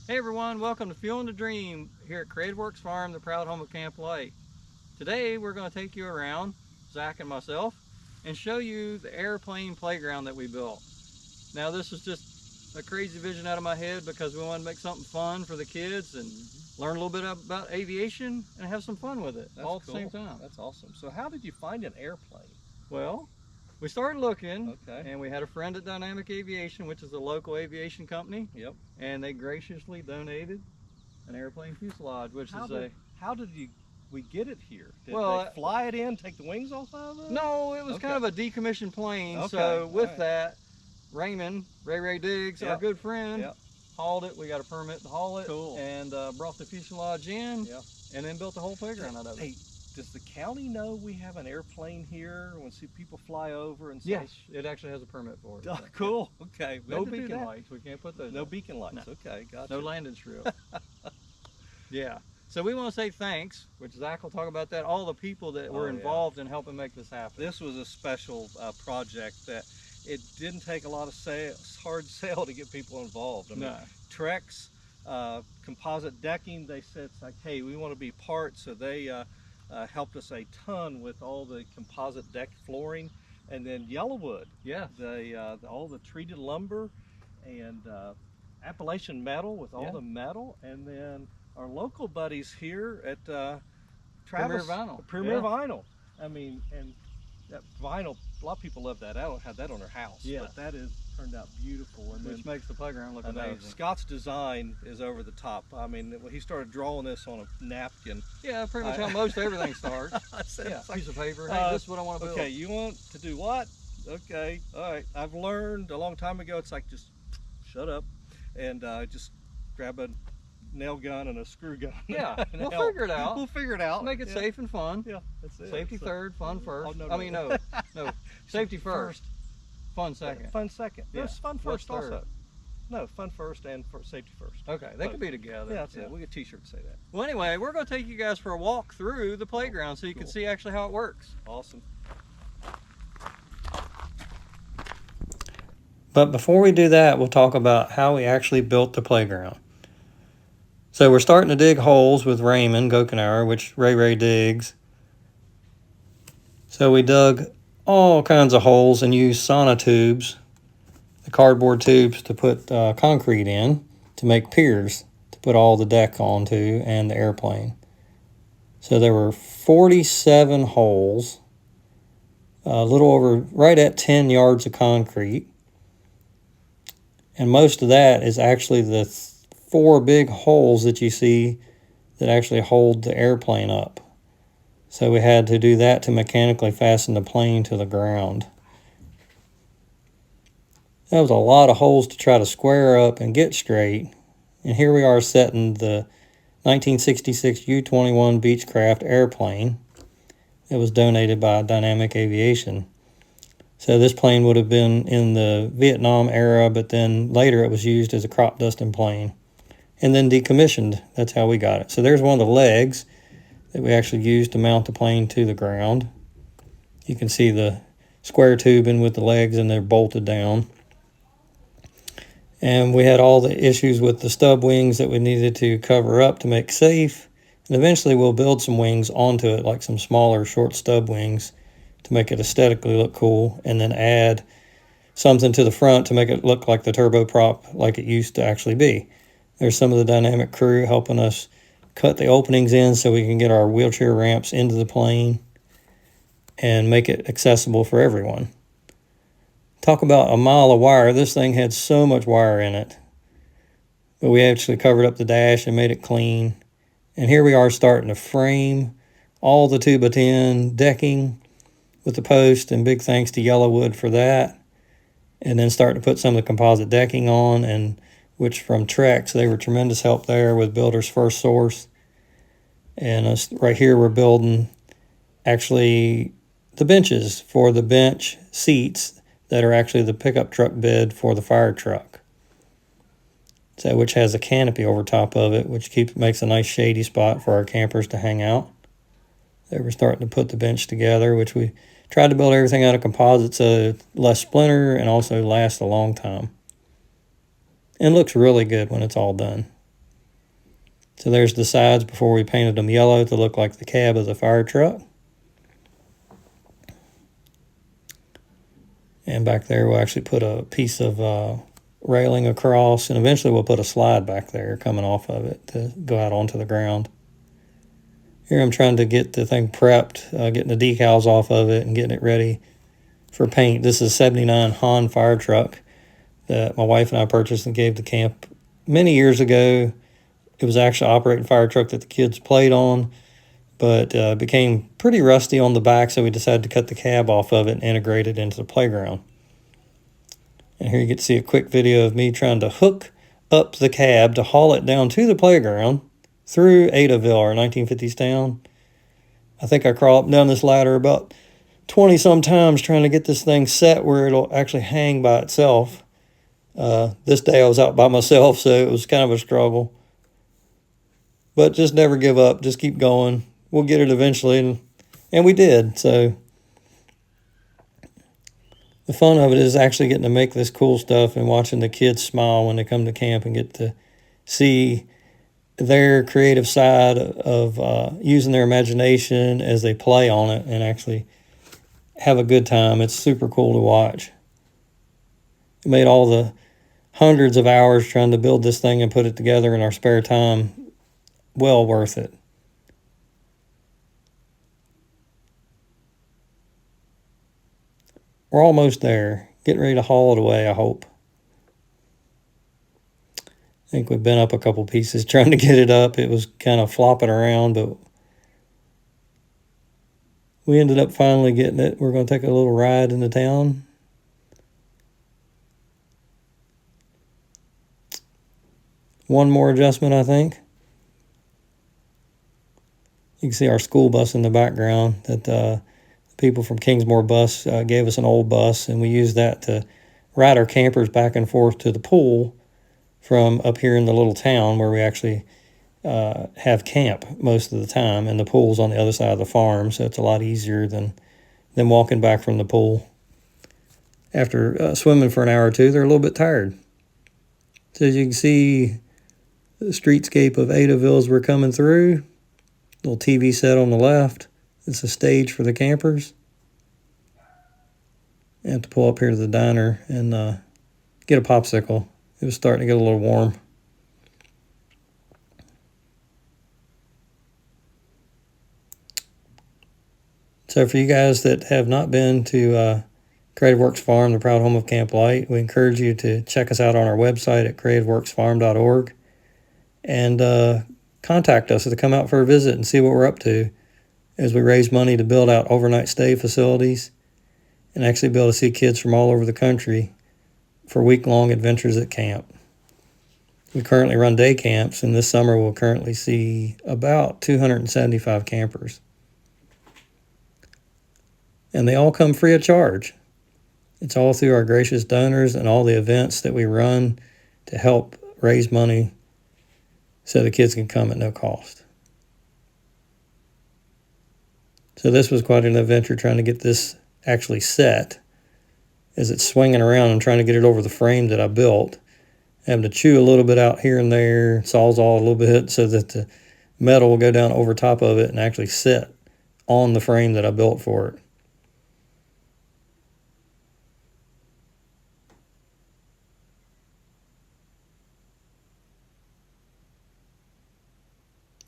Hey everyone, welcome to Fueling the Dream here at Creative Works Farm, the proud home of Camp Light. Today we're going to take you around, Zach and myself, and show you the airplane playground that we built. Now this is just a crazy vision out of my head because we wanted to make something fun for the kids and learn a little bit about aviation and have some fun with it all at the same time. That's awesome. So how did you find an airplane? Well, we started looking, Okay. and we had a friend at Dynamic Aviation, which is a local aviation company. Yep. And they graciously donated an airplane fuselage, which How did we get it here? Did Well, they fly it in, take the wings off of it? no, it was Okay. kind of a decommissioned plane. Okay, So with alright. that, Raymond, Ray Diggs, our Yep. good friend, Yep. hauled it. We got a permit to haul it. Cool. And brought the fuselage in. Yep. And then built the whole playground out of it. Hey, does the county know we have an airplane here when people fly over and Yes, such? it actually has a permit for it. Oh, cool. Okay. We No had to do beacon that. lights. We can't put those. No up. beacon lights. No. Okay, gotcha. No landing strip. Yeah. So we want to say thanks, which Zach will talk about that, all the people that were involved in helping make this happen. This was a special project that it didn't take a lot of hard sale to get people involved. I mean, No. Trex, composite decking, they said, it's like, hey, we want to be part, so they helped us a ton with all the composite deck flooring, and then Yellowwood. Yeah. All the treated lumber and Appalachian metal with all the metal, and then our local buddies here at Travis Premier Vinyl. Vinyl. I mean, and that vinyl, a lot of people love that. I don't have that on their house, Yeah. but that is turned out beautiful. And Which then, makes the playground look I know, amazing. Scott's design is over the top. I mean, when he started drawing this on a napkin. Yeah, pretty much how most everything starts. I said, Yeah, it's like, piece of paper. Hey, this is what I want to build. okay, you want to do what? Okay, all right. I've learned a long time ago, it's like just shut up and just grab a nail gun and a screw gun. Yeah, and we'll help. figure it out. We'll figure it out. Make it Yeah. safe and fun. Yeah, that's it. Safety So- third, fun first. Oh, no, I mean, no. Safety first, fun second. Fun second. Yeah. There's fun What's first also. third? No, fun first and safety first. Okay, they could be together. Yeah, that's it. We'll get a t-shirt to say that. Well, anyway, we're going to take you guys for a walk through the playground so you can Cool. see actually how it works. Awesome. But before we do that, we'll talk about how we actually built the playground. So we're starting to dig holes with Raymond Gokenauer, which Ray digs. So we dug all kinds of holes and used sonotubes, the cardboard tubes, to put concrete in to make piers to put all the deck onto and the airplane. So there were 47 holes, a little over, right at 10 yards of concrete. And most of that is actually the 4 big holes that you see that actually hold the airplane up. So we had to do that to mechanically fasten the plane to the ground. That was a lot of holes to try to square up and get straight. And here we are setting the 1966 U-21 Beechcraft airplane. It was donated by Dynamic Aviation. So this plane would have been in the Vietnam era, but then later it was used as a crop dusting plane and then decommissioned. That's how we got it. So there's one of the legs that we actually used to mount the plane to the ground. You can see the square tubing with the legs, and they're bolted down. And we had all the issues with the stub wings that we needed to cover up to make safe. And eventually we'll build some wings onto it, like some smaller short stub wings, to make it aesthetically look cool, and then add something to the front to make it look like the turboprop like it used to actually be. There's some of the Dynamic crew helping us cut the openings in so we can get our wheelchair ramps into the plane and make it accessible for everyone. Talk about a mile of wire. This thing had so much wire in it. But we actually covered up the dash and made it clean. And here we are starting to frame all the 2x10 decking with the post, and big thanks to Yellowwood for that. And then starting to put some of the composite decking on, and which from Trex, they were tremendous help there with Builder's First Source. And right here we're building actually the benches for the bench seats that are actually the pickup truck bed for the fire truck. So which has a canopy over top of it, which makes a nice shady spot for our campers to hang out. They were starting to put the bench together, which we tried to build everything out of composite so it's less splinter and also lasts a long time. And looks really good when it's all done. So there's the sides before we painted them yellow to look like the cab of the fire truck. And back there we'll actually put a piece of railing across, and eventually we'll put a slide back there coming off of it to go out onto the ground. Here I'm trying to get the thing prepped, getting the decals off of it and getting it ready for paint. This is a 79 Han fire truck that my wife and I purchased and gave to camp many years ago. It was actually an operating fire truck that the kids played on, but became pretty rusty on the back, so we decided to cut the cab off of it and integrate it into the playground. And here you get to see a quick video of me trying to hook up the cab to haul it down to the playground through Adaville, our 1950s town. I think I crawled up down this ladder about 20 some times trying to get this thing set where it'll actually hang by itself. This day I was out by myself, so it was kind of a struggle. But just never give up. Just keep going. We'll get it eventually, and we did. So the fun of it is actually getting to make this cool stuff and watching the kids smile when they come to camp and get to see their creative side of using their imagination as they play on it and actually have a good time. It's super cool to watch. It made all the hundreds of hours trying to build this thing and put it together in our spare time well worth it. We're almost there. Getting ready to haul it away, I hope. I think we've been up a couple pieces trying to get it up. It was kind of flopping around, but we ended up finally getting it. We're going to take a little ride into town. One more adjustment, I think. You can see our school bus in the background. That people from Kingsmore Bus gave us an old bus, and we used that to ride our campers back and forth to the pool from up here in the little town where we actually have camp most of the time, and the pool's on the other side of the farm, so it's a lot easier than walking back from the pool. After swimming for an hour or two, they're a little bit tired. So as you can see, the streetscape of Adaville as we're coming through. Little TV set on the left. It's a stage for the campers. I have to pull up here to the diner and get a popsicle. It was starting to get a little warm. So for you guys that have not been to Creative Works Farm, the proud home of Camp Light, we encourage you to check us out on our website at creativeworksfarm.org and contact us to come out for a visit and see what we're up to as we raise money to build out overnight stay facilities and actually be able to see kids from all over the country for week-long adventures at camp. We currently run day camps, and this summer we'll currently see about 275 campers. And they all come free of charge. It's all through our gracious donors and all the events that we run to help raise money so the kids can come at no cost. So this was quite an adventure trying to get this actually set as it's swinging around and trying to get it over the frame that I built. Having to chew a little bit out here and there, sawzall a little bit so that the metal will go down over top of it and actually sit on the frame that I built for it.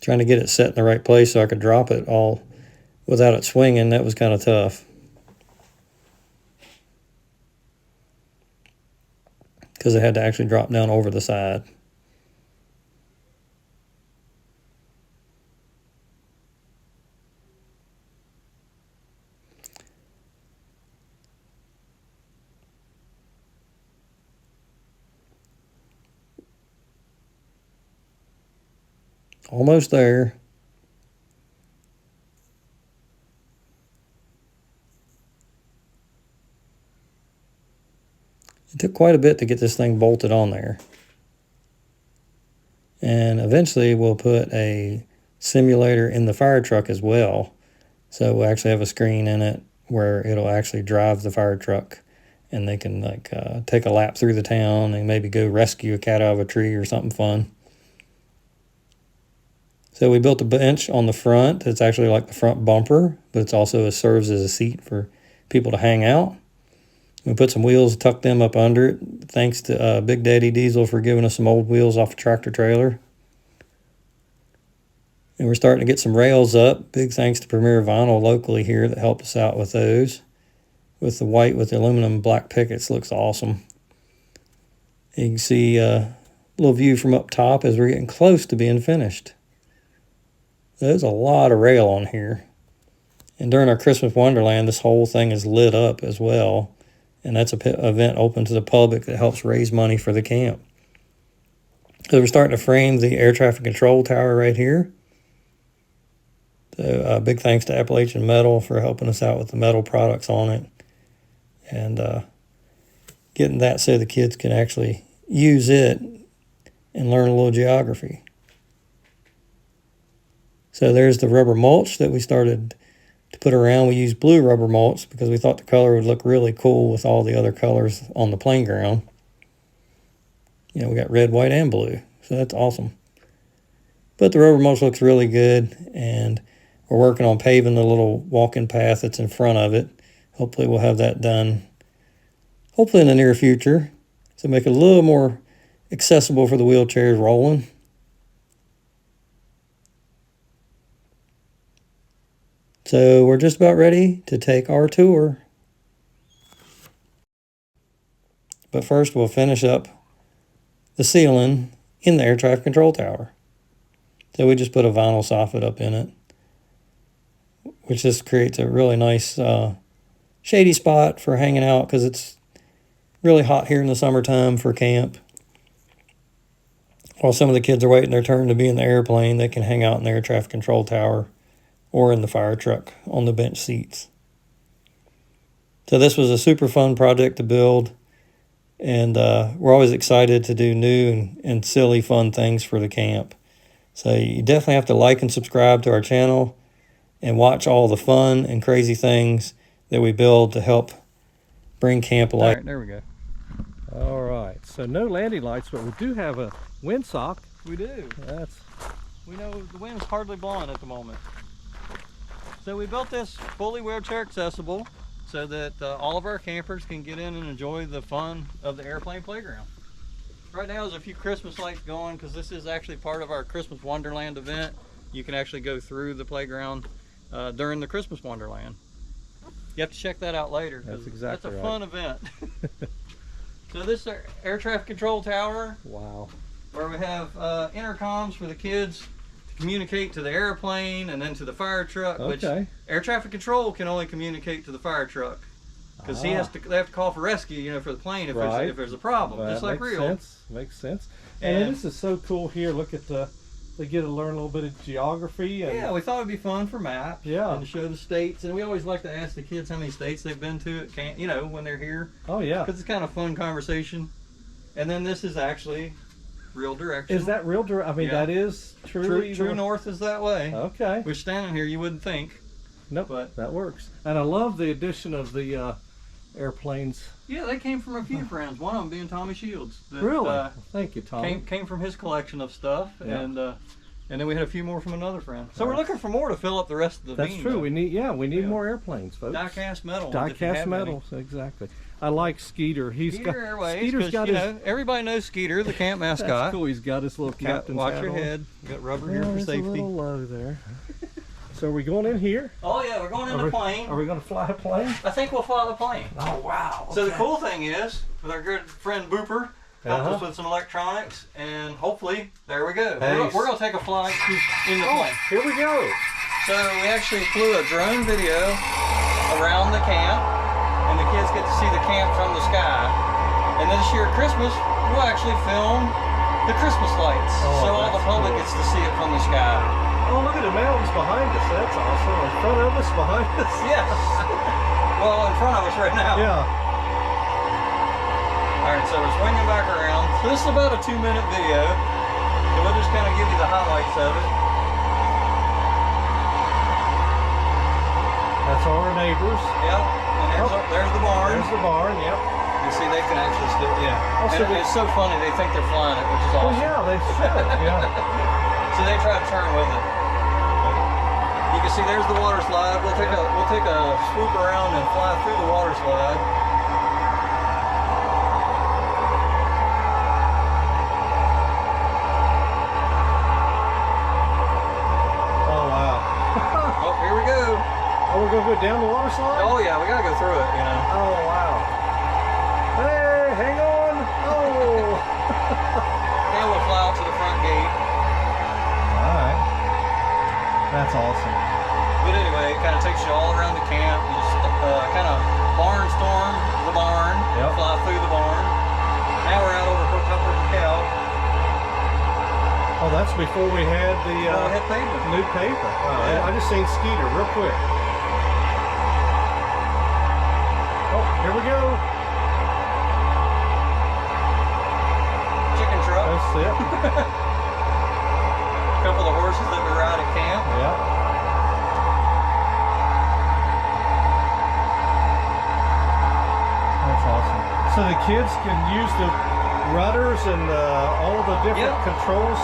Trying to get it set in the right place so I could drop it all without it swinging, that was kind of tough. Because it had to actually drop down over the side. Almost there. It took quite a bit to get this thing bolted on there. And eventually we'll put a simulator in the fire truck as well. So we'll actually have a screen in it where it'll actually drive the fire truck, and they can take a lap through the town and maybe go rescue a cat out of a tree or something fun. So we built a bench on the front. It's actually like the front bumper, but it's also serves as a seat for people to hang out. We put some wheels, tucked them up under it. Thanks to Big Daddy Diesel for giving us some old wheels off a tractor trailer. And we're starting to get some rails up. Big thanks to Premier Vinyl locally here that helped us out with those. With the white with the aluminum black pickets, looks awesome. You can see a little view from up top as we're getting close to being finished. There's a lot of rail on here. And during our Christmas Wonderland, this whole thing is lit up as well. And that's an event open to the public that helps raise money for the camp. So we're starting to frame the air traffic control tower right here. So big thanks to Appalachian Metal for helping us out with the metal products on it. And getting that so the kids can actually use it and learn a little geography. So there's the rubber mulch that we started to put around. We used blue rubber mulch because we thought the color would look really cool with all the other colors on the playing ground. You know, we got red, white, and blue. So that's awesome. But the rubber mulch looks really good, and we're working on paving the little walking path that's in front of it. Hopefully we'll have that done, hopefully in the near future, to make it a little more accessible for the wheelchairs rolling. So we're just about ready to take our tour. But first we'll finish up the ceiling in the air traffic control tower. So we just put a vinyl soffit up in it, which just creates a really nice shady spot for hanging out because it's really hot here in the summertime for camp. While some of the kids are waiting their turn to be in the airplane, they can hang out in the air traffic control tower or in the fire truck on the bench seats. So this was a super fun project to build, and we're always excited to do new and silly fun things for the camp. So you definitely have to like and subscribe to our channel and watch all the fun and crazy things that we build to help bring camp alive. All right, there we go. All right, so no landing lights, but we do have a windsock. We do. We know the wind's hardly blowing at the moment. So we built this fully wheelchair accessible so that all of our campers can get in and enjoy the fun of the airplane playground. Right now there's a few Christmas lights going because this is actually part of our Christmas Wonderland event. You can actually go through the playground during the Christmas Wonderland. You have to check that out later. That's exactly That's a right. fun event. So this is our air traffic control tower. Wow. Where we have intercoms for the kids to communicate to the airplane and then to the fire truck. Which Okay. air traffic control can only communicate to the fire truck because they have to call for rescue, you know, for the plane if there's a problem, Well, just like makes real. sense. Makes sense. And this is so cool here. Look at they get to learn a little bit of geography. And Yeah, we thought it'd be fun for maps. Yeah. And to show the states, and we always like to ask the kids how many states they've been to. You know, when they're here. Oh yeah. Because it's kind of fun conversation. And then this is actually real direction. Is that real? I mean, Yeah. that is truly True north is that way. Okay. Which standing here you wouldn't think. Nope. But That works. And I love the addition of the airplanes. yeah, they came from a few friends. One of them being Tommy Shields. That, Really? Thank you, Tom. came from his collection of stuff, Yeah. and then we had a few more from another friend. So we're looking for more to fill up the rest of the That's beam. true. though. We need Yeah. more airplanes, folks. Die-cast metal. ones, if you Die-cast have metals, exactly. I like Skeeter. Skeeter Airways, Skeeter's 'cause, got you his. know, everybody knows Skeeter, the camp mascot. That's cool. He's got his little You got- captain's watch hat your on. head. You got rubber Yeah, here for there's a safety. little low there. So are we going in here? Oh yeah, we're going in the plane. Are we going to fly a plane? I think we'll fly the plane. Oh wow. So the okay. cool thing is, with our good friend Booper, helped Uh-huh. us with some electronics, and hopefully, there we go. Nice. We're going to take a flight in the plane. Here we go. So we actually flew a drone video around the camp, and the kids get to see the camp from the sky. And then this year at Christmas, we'll actually film the Christmas lights, Oh, so all the that's public cool. gets to see it from the sky. Oh, look at the mountains behind us. That's awesome. In front of us, behind us. Yes. Well, in front of us right now. Yeah. All right, so we're swinging back around. So this is about a 2-minute video. So we'll just kind of give you the highlights of it. That's all our neighbors. Yep. And there's the barn. There's the barn. Yep. You see, they can actually still, yeah. Also, And it's so funny, they think they're flying it, which is Oh awesome. yeah, they should. Yeah. So they try to turn with it. You can see there's the water slide. We'll take a swoop around and fly through the water slide. Oh wow. Oh, here we go. Oh, we're gonna go down the water slide? Oh yeah, we gotta go through it, you know. Oh wow. Hey, hang on. Oh. Then we'll fly out to the front gate. Alright. That's awesome. But anyway, it kind of takes you all around the camp. You just kind of barnstorm the barn, Yep. fly through the barn. Now we're out over top of the cow. Oh, that's before we had the Oh, we had pavement. new pavement. Wow. Yeah. I just seen Skeeter real quick. Oh, here we go. Chicken truck. That's it. A couple of horses that we ride at camp. Yeah. That's awesome. So the kids can use the rudders and all the different Yep. controls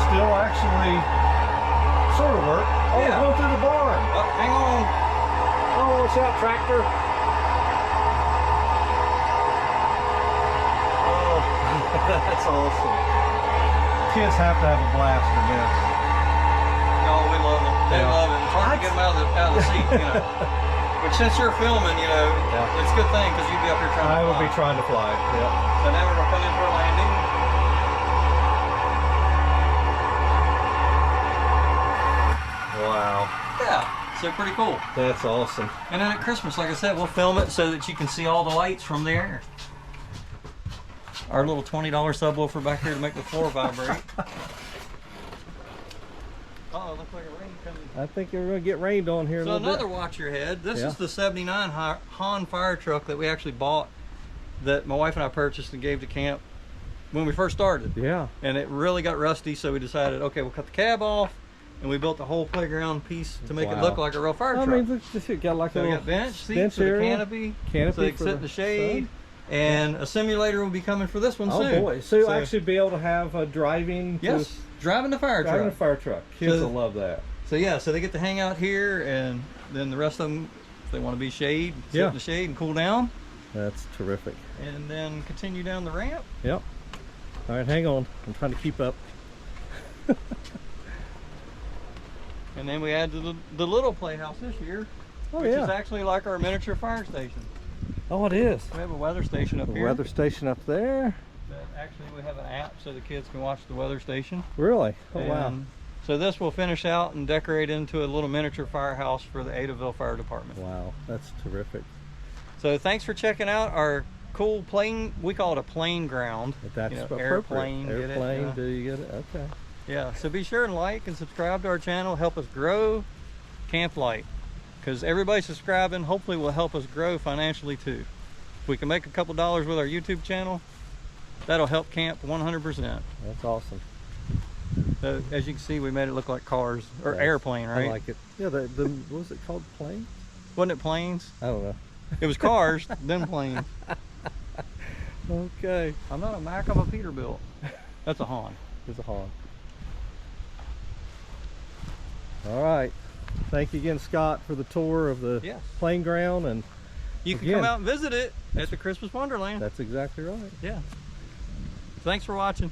still actually sort of work. Oh, Yeah. we're going through the barn. Oh, hang on. Oh, watch out, tractor. Oh, that's awesome. Kids have to have a blast in this. No, we love them. They Yeah. love it. It's hard to get them out of the seat, you know. But since you're filming, you know, Yeah. it's a good thing because you'd be up here trying to I fly. would be trying to fly. Yep. So now we're going to come in for a landing. Wow. Yeah, so pretty cool. That's awesome. And then at Christmas, like I said, we'll film it so that you can see all the lights from the air. Our little $20 subwoofer back here to make the floor vibrate. Oh, looks like a rain coming. I think you're going to get rained on here a So little another bit. watch your head. This Yeah. is the 79 Han fire truck that we actually bought, that my wife and I purchased and gave to camp when we first started. Yeah. And it really got rusty, so we decided, okay, we'll cut the cab off, and we built the whole playground piece to make it Wow. look like a real fire I truck. mean, this shit got like So a we little got bench seats bench for the area, canopy, canopy so they can for sit in the shade, and a simulator will be coming for this one Oh soon. boy! So you'll actually be able to have driving. Yes, driving the fire driving a truck. fire truck. Kids So- will love that. So yeah, so they get to hang out here, and then the rest of them, if they want to be shade, sit Yeah. in the shade and cool down, That's terrific. and then continue down the ramp. Yep. All right, hang on. I'm trying to keep up. And then we add the little playhouse this year, Oh which yeah. is actually like our miniature fire station. Oh, it is. We have a weather station up The here. weather station up there. That actually, we have an app so the kids can watch the weather station. Really? Oh wow. And so this will finish out and decorate into a little miniature firehouse for the Adaville Fire Department. Wow, that's terrific. So thanks for checking out our cool plane. We call it a plane ground. That's You know, appropriate. airplane, get it? Airplane. Yeah. Do you get it? Okay. Yeah. So be sure and like and subscribe to our channel. Help us grow Camp Light, because everybody subscribing hopefully will help us grow financially too. If we can make a couple dollars with our YouTube channel, that'll help camp 100%. That's awesome. So as you can see, we made it look like cars or Yes. airplane, right? I like it. Yeah. The what was it called? Plane? Wasn't it planes? I don't know. It was cars, then planes. Okay. I'm not a Mac, I'm a Peterbilt. That's a Han. There's a hog. All right. Thank you again, Scott, for the tour of the Yes. playing ground, and You can Again. come out and visit it at the Christmas Wonderland. that's exactly right. Yeah. Thanks for watching.